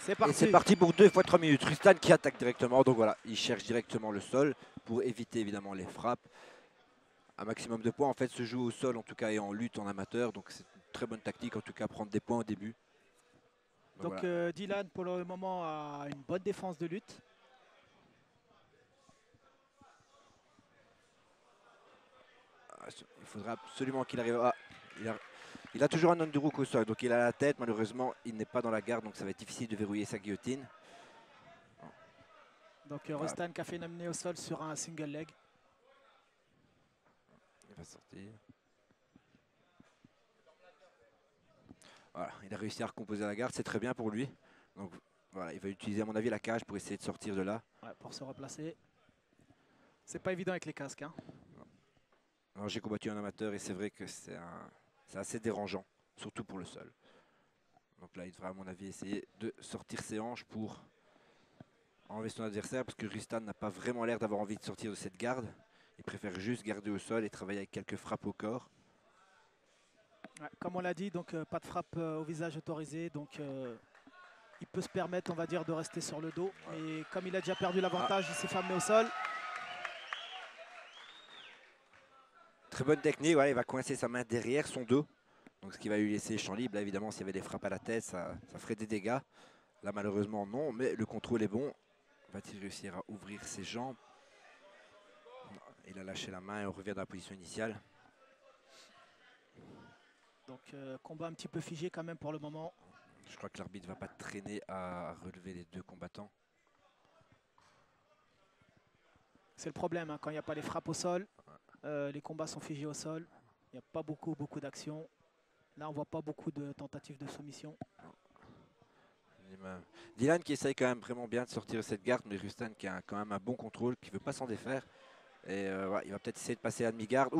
C'est Et c'est parti. parti pour 2 fois 3 minutes. Rustan qui attaque directement. Donc voilà, il cherche directement le sol pour éviter évidemment les frappes. Un maximum de points en fait se joue au sol en tout cas et en lutte en amateur. Donc c'est une très bonne tactique en tout cas prendre des points au début. Donc Donc voilà. Dylan pour le moment a une bonne défense de lutte. Il faudra absolument qu'il arrive. Ah, il a toujours un underhook au sol. Donc il a la tête. Malheureusement il n'est pas dans la garde. Donc ça va être difficile de verrouiller sa guillotine. Donc Voilà, Rustan qui a fait une amenée au sol sur un single leg. il va sortir. Voilà, il a réussi à recomposer la garde, c'est très bien pour lui. Donc voilà, il va utiliser à mon avis la cage pour essayer de sortir de là. Ouais, pour se replacer. C'est pas évident avec les casques. Hein. Alors j'ai combattu un amateur et c'est vrai que c'est assez dérangeant, surtout pour le sol. Donc là, il devra à mon avis essayer de sortir ses hanches pour enlever son adversaire parce que Rustan n'a pas vraiment l'air d'avoir envie de sortir de cette garde. Il préfère juste garder au sol et travailler avec quelques frappes au corps. Ouais, comme on l'a dit, donc pas de frappe au visage autorisée. Donc il peut se permettre, on va dire, de rester sur le dos. Et comme il a déjà perdu l'avantage, il s'est fait amener au sol. Très bonne technique, ouais, il va coincer sa main derrière son dos. Donc ce qui va lui laisser champ libre. Là, évidemment, s'il y avait des frappes à la tête, ça ferait des dégâts. Là, malheureusement, non, mais le contrôle est bon. Va-t-il réussir à ouvrir ses jambes? Non, il a lâché la main et on revient dans la position initiale. Donc combat un petit peu figé quand même pour le moment. Je crois que l'arbitre ne va pas traîner à relever les deux combattants. C'est le problème, hein, quand il n'y a pas les frappes au sol, les combats sont figés au sol. Il n'y a pas beaucoup d'action. Là, on ne voit pas beaucoup de tentatives de soumission. Dylan qui essaye quand même vraiment bien de sortir de cette garde, mais Rustan qui a quand même un bon contrôle, qui ne veut pas s'en défaire. Et ouais, il va peut-être essayer de passer à demi-garde.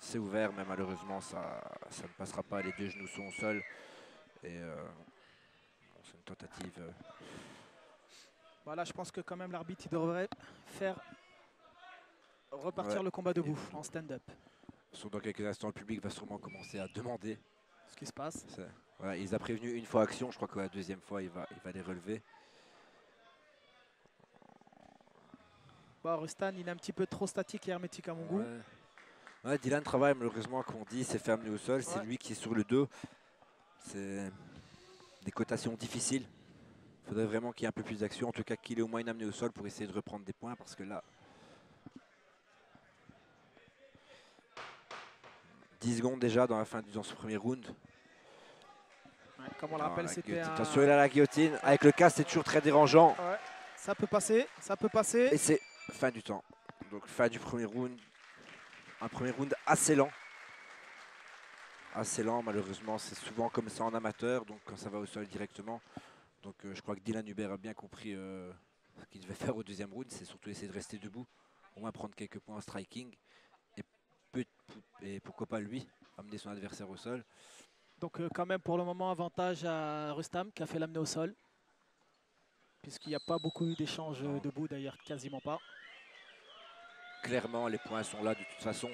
C'est ouvert, mais malheureusement, ça ne passera pas. Les deux genoux sont au sol. Et c'est une tentative. Voilà, je pense que quand même l'arbitre devrait faire repartir Ouais. le combat debout, en stand-up. Dans quelques instants, le public va sûrement commencer à demander Ce qui se passe. Voilà, il les a prévenus une fois action, je crois que la deuxième fois, il va les relever. Bon, Rustan, il est un petit peu trop statique et hermétique à mon goût. Ouais, Dylan travaille malheureusement, comme on dit, il s'est fait amener au sol, c'est Ouais. lui qui est sur le dos. C'est des cotations difficiles. Il faudrait vraiment qu'il y ait un peu plus d'action, en tout cas qu'il ait au moins une amenée au sol pour essayer de reprendre des points, parce que là... 10 secondes déjà dans ce premier round. Ouais, comme on le rappelle, c'était un... Attention, il a la guillotine. Avec le casque, c'est toujours très dérangeant. Ouais, ça peut passer, ça peut passer. Et c'est fin du temps. Donc fin du premier round. Un premier round assez lent. Assez lent, malheureusement, c'est souvent comme ça en amateur, donc quand ça va au sol directement. Donc je crois que Dylan Hubert a bien compris ce qu'il devait faire au deuxième round, c'est surtout essayer de rester debout, au moins prendre quelques points en striking. Et pourquoi pas lui, amener son adversaire au sol. Donc quand même pour le moment avantage à Rustam qui a fait l'amener au sol. Puisqu'il n'y a pas beaucoup eu d'échanges debout, d'ailleurs quasiment pas. Clairement, les points sont là de toute façon.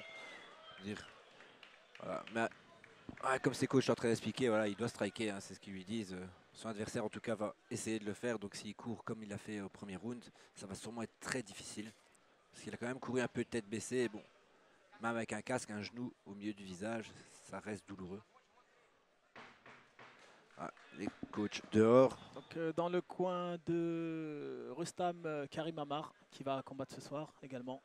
Voilà. Mais comme ses coachs sont en train d'expliquer, voilà, il doit striker, hein, c'est ce qu'ils lui disent. Son adversaire en tout cas va essayer de le faire, donc s'il court comme il l'a fait au premier round, ça va sûrement être très difficile. Parce qu'il a quand même couru un peu tête baissée, et bon, même avec un casque, un genou au milieu du visage, ça reste douloureux. Ah, les coachs dehors. Donc dans le coin de Rustam, Karim Amar qui va combattre ce soir également.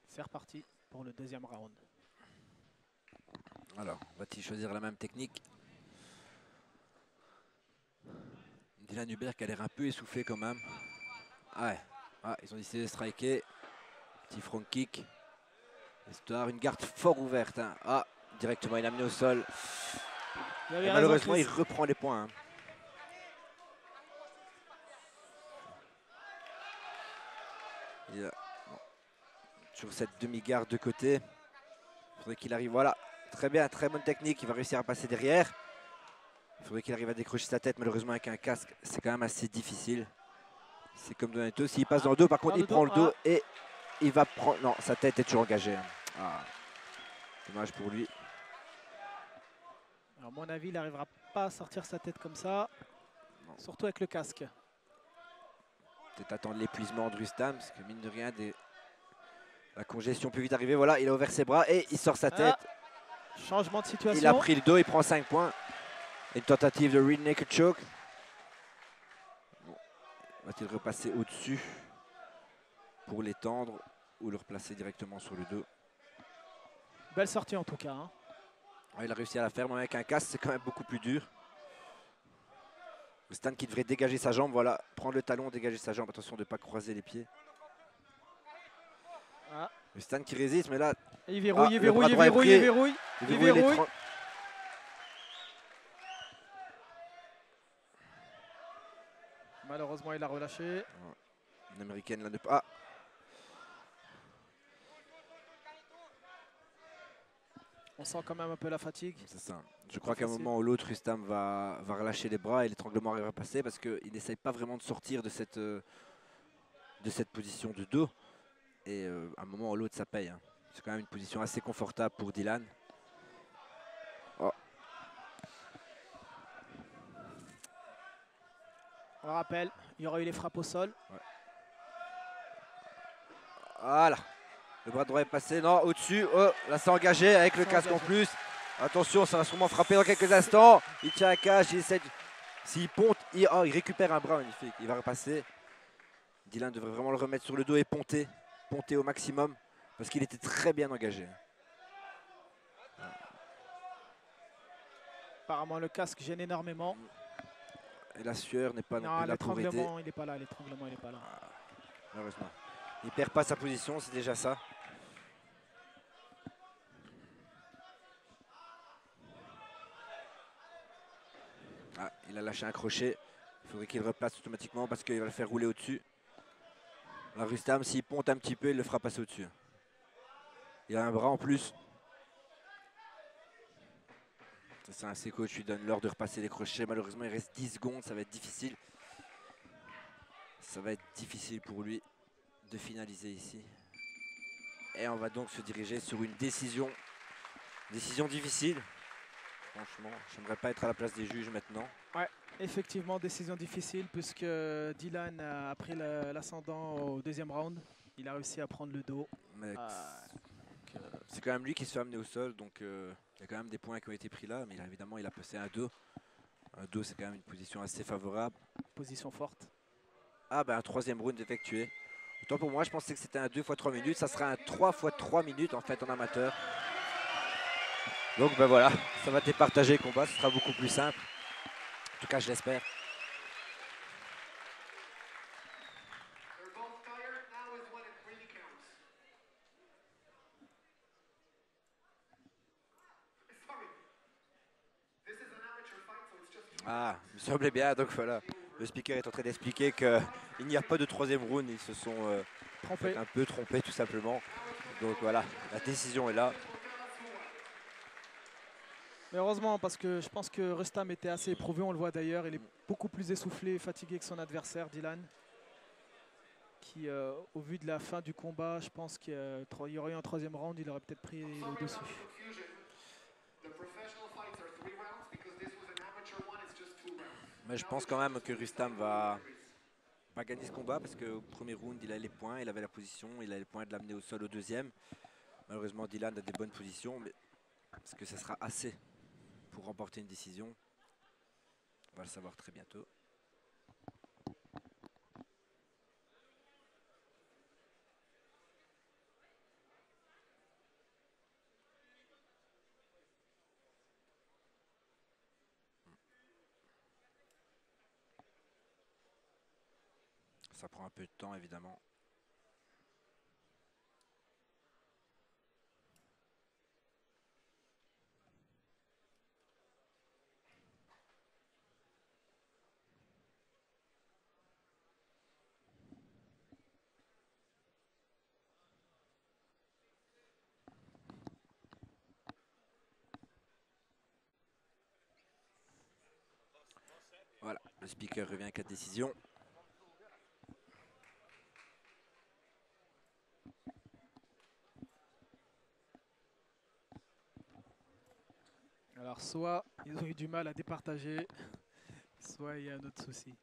C'est reparti pour le deuxième round. Alors, va-t-il choisir la même technique? Dylan Hubert qui a l'air un peu essoufflé quand même. Ouais. Ah, ils ont décidé de striker. Petit front kick. Histoire, une garde fort ouverte. Hein. Ah, directement, il a amené au sol. Et malheureusement, il reprend les points. Hein. Sur cette demi-garde de côté. Il faudrait qu'il arrive. Voilà, très bien, très bonne technique. Il va réussir à passer derrière. Il faudrait qu'il arrive à décrocher sa tête. Malheureusement, avec un casque, c'est quand même assez difficile. C'est comme Donato. S'il passe dans le dos, par contre, il prend le dos et il va prendre. Non, sa tête est toujours engagée. Hein. Ah. Dommage pour lui. À mon avis, il n'arrivera pas à sortir sa tête comme ça, Non. surtout avec le casque. Peut-être attendre l'épuisement de Rustam, parce que mine de rien, la congestion peut vite arriver. Voilà, il a ouvert ses bras et il sort sa tête. Changement de situation. Il a pris le dos, il prend 5 points. Une tentative de rear naked choke. Bon. Va-t-il repasser au-dessus pour l'étendre ou le replacer directement sur le dos? Belle sortie en tout cas. Hein. Ouais, il a réussi à la faire, mais avec un casque, c'est quand même beaucoup plus dur. Stan qui devrait dégager sa jambe, voilà, prendre le talon, dégager sa jambe, attention de ne pas croiser les pieds. Ah. Stan qui résiste, mais là... Il verrouille, il verrouille, il verrouille, il verrouille. Il verrouille. Malheureusement, il a relâché. Une américaine là ne pas... Ah. On sent quand même un peu la fatigue. C'est ça. Je crois qu'à un moment ou l'autre, Rustam va relâcher les bras et l'étranglement va passer parce qu'il n'essaye pas vraiment de sortir de cette position de dos. Et à un moment ou l'autre, ça paye. Hein. C'est quand même une position assez confortable pour Dylan. Oh. On rappelle, il y aura eu les frappes au sol. Ouais. Voilà. Le bras droit est passé. Non, au-dessus. Oh, là, c'est engagé avec le casque en plus. Attention, ça va sûrement frapper dans quelques instants. Il tient un cage, il essaie. S'il ponte, il récupère un bras magnifique. Il va repasser. Dylan devrait vraiment le remettre sur le dos et ponter. Ponter au maximum. Parce qu'il était très bien engagé. Apparemment, le casque gêne énormément. Et la sueur n'est pas non plus là pour aider. L'étranglement, il n'est pas là. L'étranglement, il n'est pas là. Malheureusement. Il ne perd pas sa position, c'est déjà ça. Ah, il a lâché un crochet. Il faudrait qu'il replace automatiquement parce qu'il va le faire rouler au-dessus. La Rustam, s'il ponte un petit peu, il le fera passer au-dessus. Il a un bras en plus. C'est un ses coach lui donne l'ordre de repasser les crochets. Malheureusement, il reste 10 secondes, ça va être difficile. Ça va être difficile pour lui de finaliser ici. Et on va donc se diriger sur une décision. Décision difficile. Franchement, j'aimerais pas être à la place des juges maintenant. Ouais, effectivement, décision difficile puisque Dylan a pris l'ascendant au deuxième round. Il a réussi à prendre le dos. C'est quand même lui qui se fait amener au sol, donc il y a quand même des points qui ont été pris là, mais évidemment il a passé un dos. Un dos, c'est quand même une position assez favorable. Position forte. Ah ben un troisième round effectué. Autant pour moi, je pensais que c'était un 2 x 3 minutes, ça sera un 3 x 3 minutes en fait en amateur. Donc ben voilà, ça va départager le combat, ce sera beaucoup plus simple. En tout cas, je l'espère. Ah, il me semblait bien, donc voilà. Le speaker est en train d'expliquer qu'il n'y a pas de troisième round, ils se sont un peu trompés tout simplement. Donc voilà, la décision est là. Mais heureusement, parce que je pense que Rustam était assez éprouvé, on le voit d'ailleurs. Il est beaucoup plus essoufflé et fatigué que son adversaire, Dylan. Qui, au vu de la fin du combat, je pense qu'il y aurait eu un troisième round, il aurait peut-être pris le dessus. Mais je pense quand même que Rustam va gagner ce combat parce qu'au premier round, il a les points, il avait la position, il a les points de l'amener au sol au deuxième. Malheureusement, Dylan a des bonnes positions, mais est-ce que ça sera assez pour remporter une décision? On va le savoir très bientôt. Ça prend un peu de temps, évidemment. Voilà, le speaker revient avec la décision. Alors, soit ils ont eu du mal à départager, soit il y a un autre souci.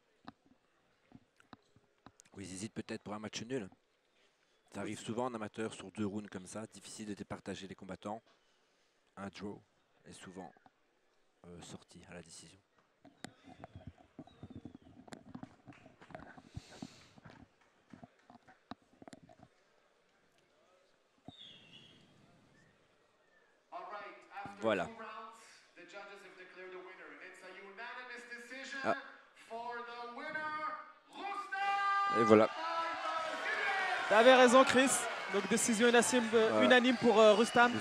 Ou ils hésitent peut-être pour un match nul. Ça arrive souvent en amateur sur 2 rounds comme ça. Difficile de départager les combattants. Un draw est souvent sorti à la décision. Voilà. Ah. Et voilà. Tu avais raison, Chris. Donc décision unanime pour Rustam.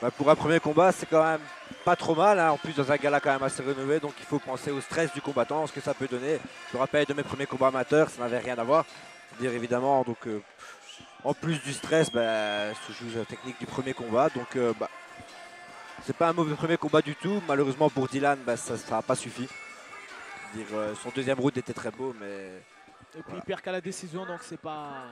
Bah, pour un premier combat, c'est quand même pas trop mal. Hein. En plus, dans un gala quand même assez rénové, donc il faut penser au stress du combattant, ce que ça peut donner. Je me rappelle de mes premiers combats amateurs, ça n'avait rien à voir. C'est-à-dire évidemment, donc en plus du stress, bah, se joue la technique du premier combat. Donc bah, c'est pas un mauvais premier combat du tout. Malheureusement pour Dylan, bah, ça n'a pas suffi. Dire, son deuxième round était très beau, mais. Et puis il perd qu'à la décision, donc c'est pas.